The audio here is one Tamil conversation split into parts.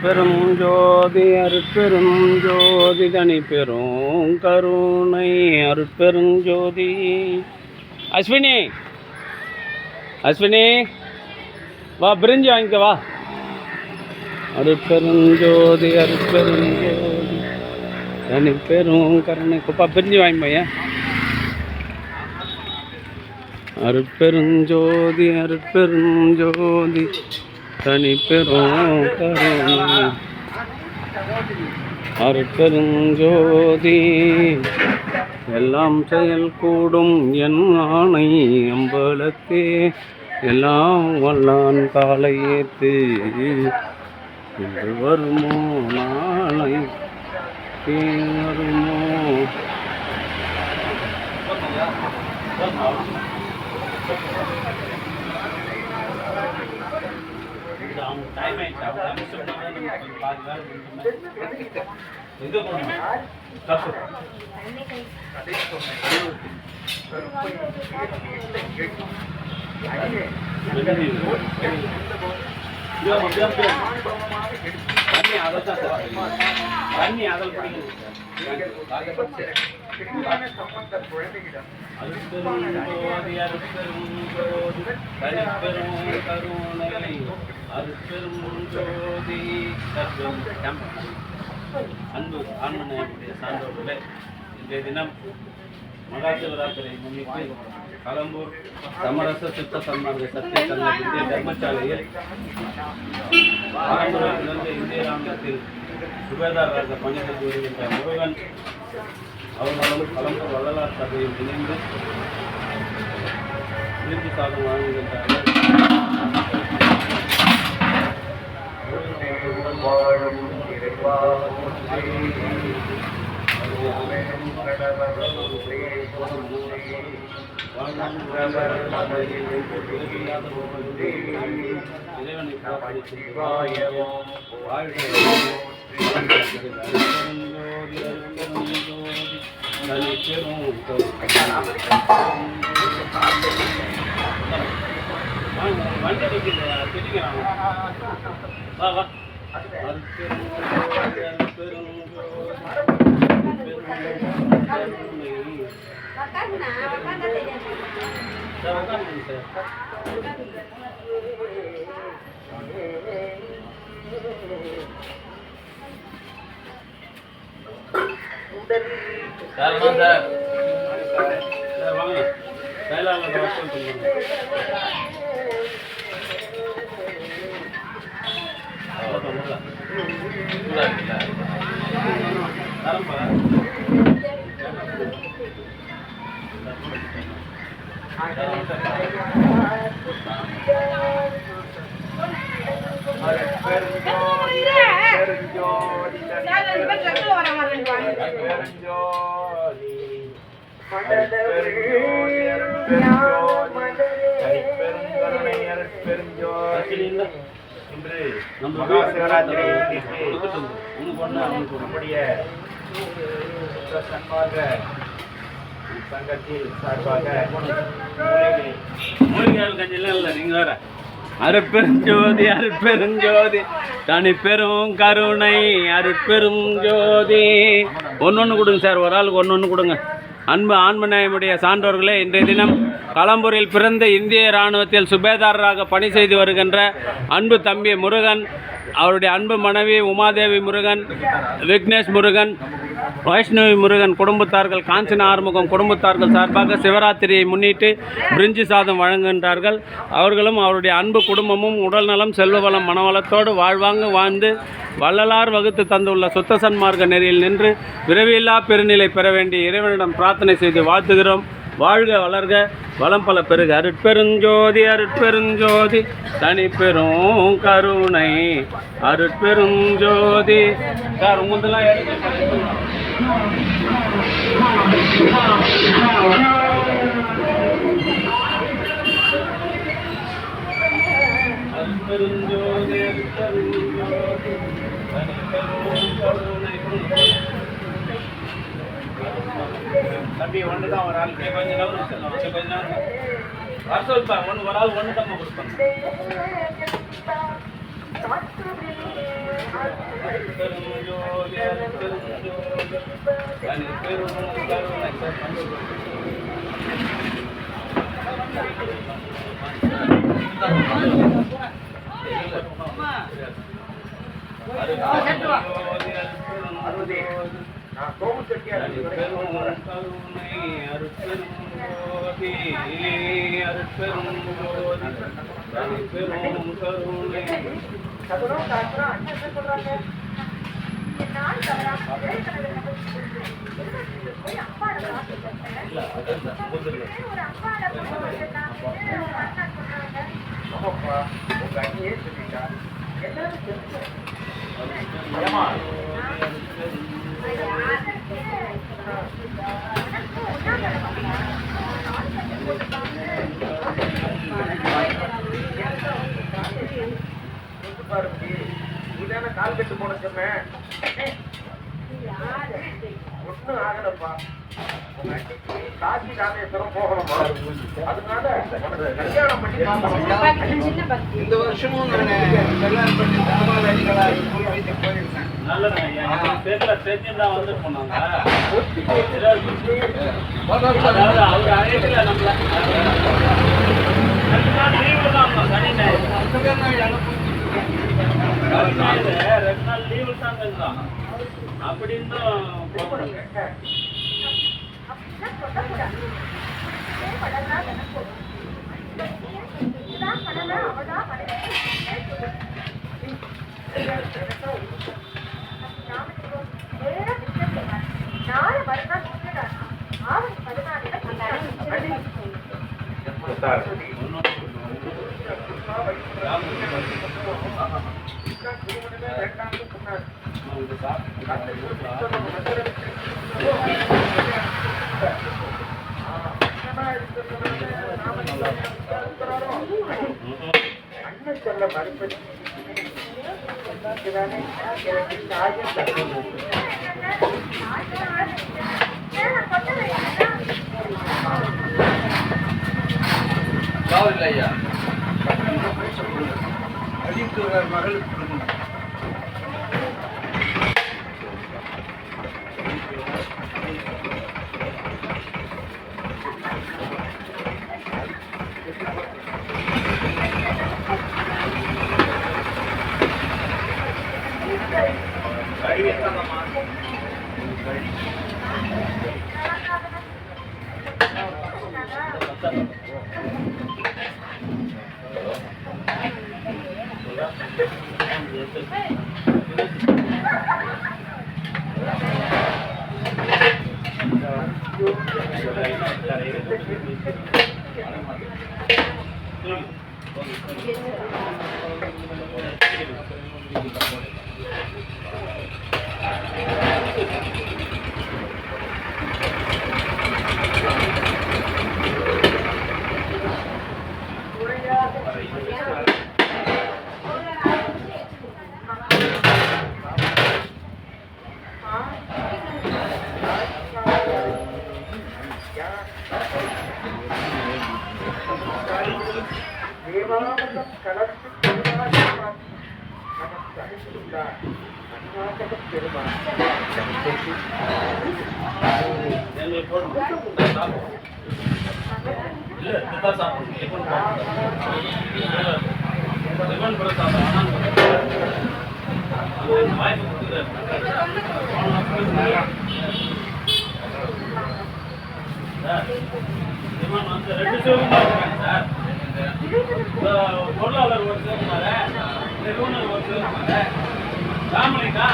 அருட்பெரும் ஜோதி அருட்பெரும் ஜோதி தனி பெரும் கருணை அருட்பெரும் ஜோதி. அஸ்வினி அஸ்வினி வா, பிரிஞ்சு வாங்கிக்க வா. அருட்பெரும் ஜோதி அருட்பெரும் ஜோதி தனி பெரும் கருணை. குப்பா பிரிஞ்சு வாங்கிப்பையன். அருட்பெரும் ஜோதி அருட்பெரும் ஜோதி தனி பெரும் கருணை அருட்பெரும் ஜோதி. எல்லாம் செயல் கூடும் என் ஆணை அம்பலத்தே எல்லாம் வல்லான் காலை ஏத்து இன்று வருமோ நாளை வருமோ. அன்பு ஆன்மனையுடைய சான்றோர்களே, இன்றைய தினம் மகா சிவராத்திரியை முன்னிட்டு கலம்பூர் சமரச சித்த சன்மார்க்க சத்திய சங்க இந்திய தர்மசாலையில் பாரம்பரியத்திலிருந்து இந்திய ராமத்தில் சுபேதாராக பணிபுரிந்து வருகின்ற முருகன் அவர்களும் கலம்பூர் வள்ளலார் சபையில் இணைந்து விருது சாதம் வழங்குகின்றார்கள். இன்று மகா சிவராத்திரி நம்முடைய சன்மார்க்க சங்கத்தில் சார்பாக மூலிகைகள் கஞ்சிலாம் இல்லை. நீங்கள் வேற அருட்பெருஞ்சோதி அருட்பெருஞ்சோதி தனி பெரும் கருணை அருட்பெருஞ்சோதி. ஒன்று கொடுங்க சார், ஒரு ஆளுக்கு ஒன்று கொடுங்க. அன்பு ஆன்மநேயமுடைய சான்றோர்களே, இன்றைய தினம் கலம்பூரில் பிறந்த இந்திய இராணுவத்தில் சுபேதாரராக பணி செய்து வருகின்ற அன்பு தம்பி முருகன், அவருடைய அன்பு மனைவி உமாதேவி முருகன், விக்னேஷ் முருகன், வைஷ்ணவி முருகன் குடும்பத்தார்கள், காஞ்சனா ஆறுமுகம் குடும்பத்தார்கள் சார்பாக சிவராத்திரியை முன்னிட்டு பிரிஞ்சி சாதம் வழங்குகின்றார்கள். அவர்களும் அவருடைய அன்பு குடும்பமும் உடல்நலம் செல்வவளம் மனவளத்தோடு வாழ்வாங்க வாழ்ந்து வள்ளலார் வகுத்து தந்துள்ள சுத்த சன்மார்க்க நெறியில் நின்று விரைவில்லா பெருநிலை பெற வேண்டிய இறைவனிடம் பிரார்த்தனை செய்து வாழ்த்துகிறோம். வாழ்க வளர்க வளம் பல பெருக. அருட்பெருஞ்சோதி அருட்பெருஞ்சோதி தனி பெரும் கருணை அருட்பெருஞ்சோதி. சார் உங்களதெல்லாம் அருட்பெருஞ்சோதி அருட்பெருஞ்சோதி தனி பெரும் கருணை. தம்பி ஒன்று தான் ஒரு ஆள் கொஞ்சம் நவரு வர சொல்பா. ஒன்று ஒரு ஆள் ஒன்று தான் கொடுப்பாங்க. கால் கட்டு போட சொன்னேன் ஒன்னும் ஆகலப்பா. காசி ராமேஸ்வரம் போகணுமா? அதனால கல்யாணம் பண்ணி இந்த வருஷமும் அப்படின்னு அண்ணன் சொல்ல மறுபடி ஐயா அடித்து மகளுக்கு பொருளாளர் ஒரு சேர்ந்தாரு, நிறுவனர் ஒரு சேர்ந்தாரு, ராமலிங்கா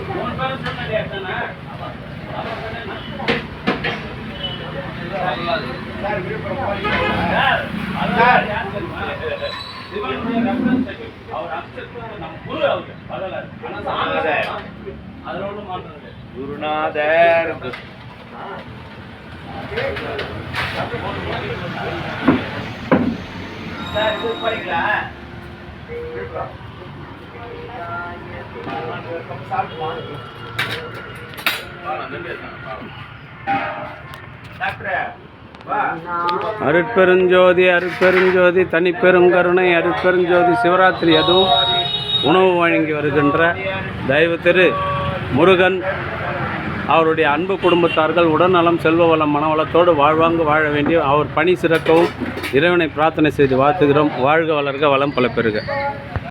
மூணு பேரும் சொன்னாங்க தானே. அவர் அம்சத்துக்கு நம்ம குரு அவரு வள்ளலார். அதுல ஒன்றும் மாற்றம் இல்லை. குருநாதர் சார் கூப்பிடுறீங்களா? அருட்பெருஞ்சோதி அருட்பெருஞ்சோதி தனிப்பெருங்கருணை அருட்பெருஞ்சோதி சிவராத்திரி அதுவும் உணவு வழங்கி வருகின்ற தெய்வ திரு முருகன் அவருடைய அன்பு குடும்பத்தார்கள் உடல்நலம் செல்வ வளம் மனவளத்தோடு வாழ்வாங்கு வாழ வேண்டிய அவர் பணி சிறக்கவும் இறைவனை பிரார்த்தனை செய்து வாழ்த்துகிறோம். வாழ்க வளர்க வளம் பல பெறுக.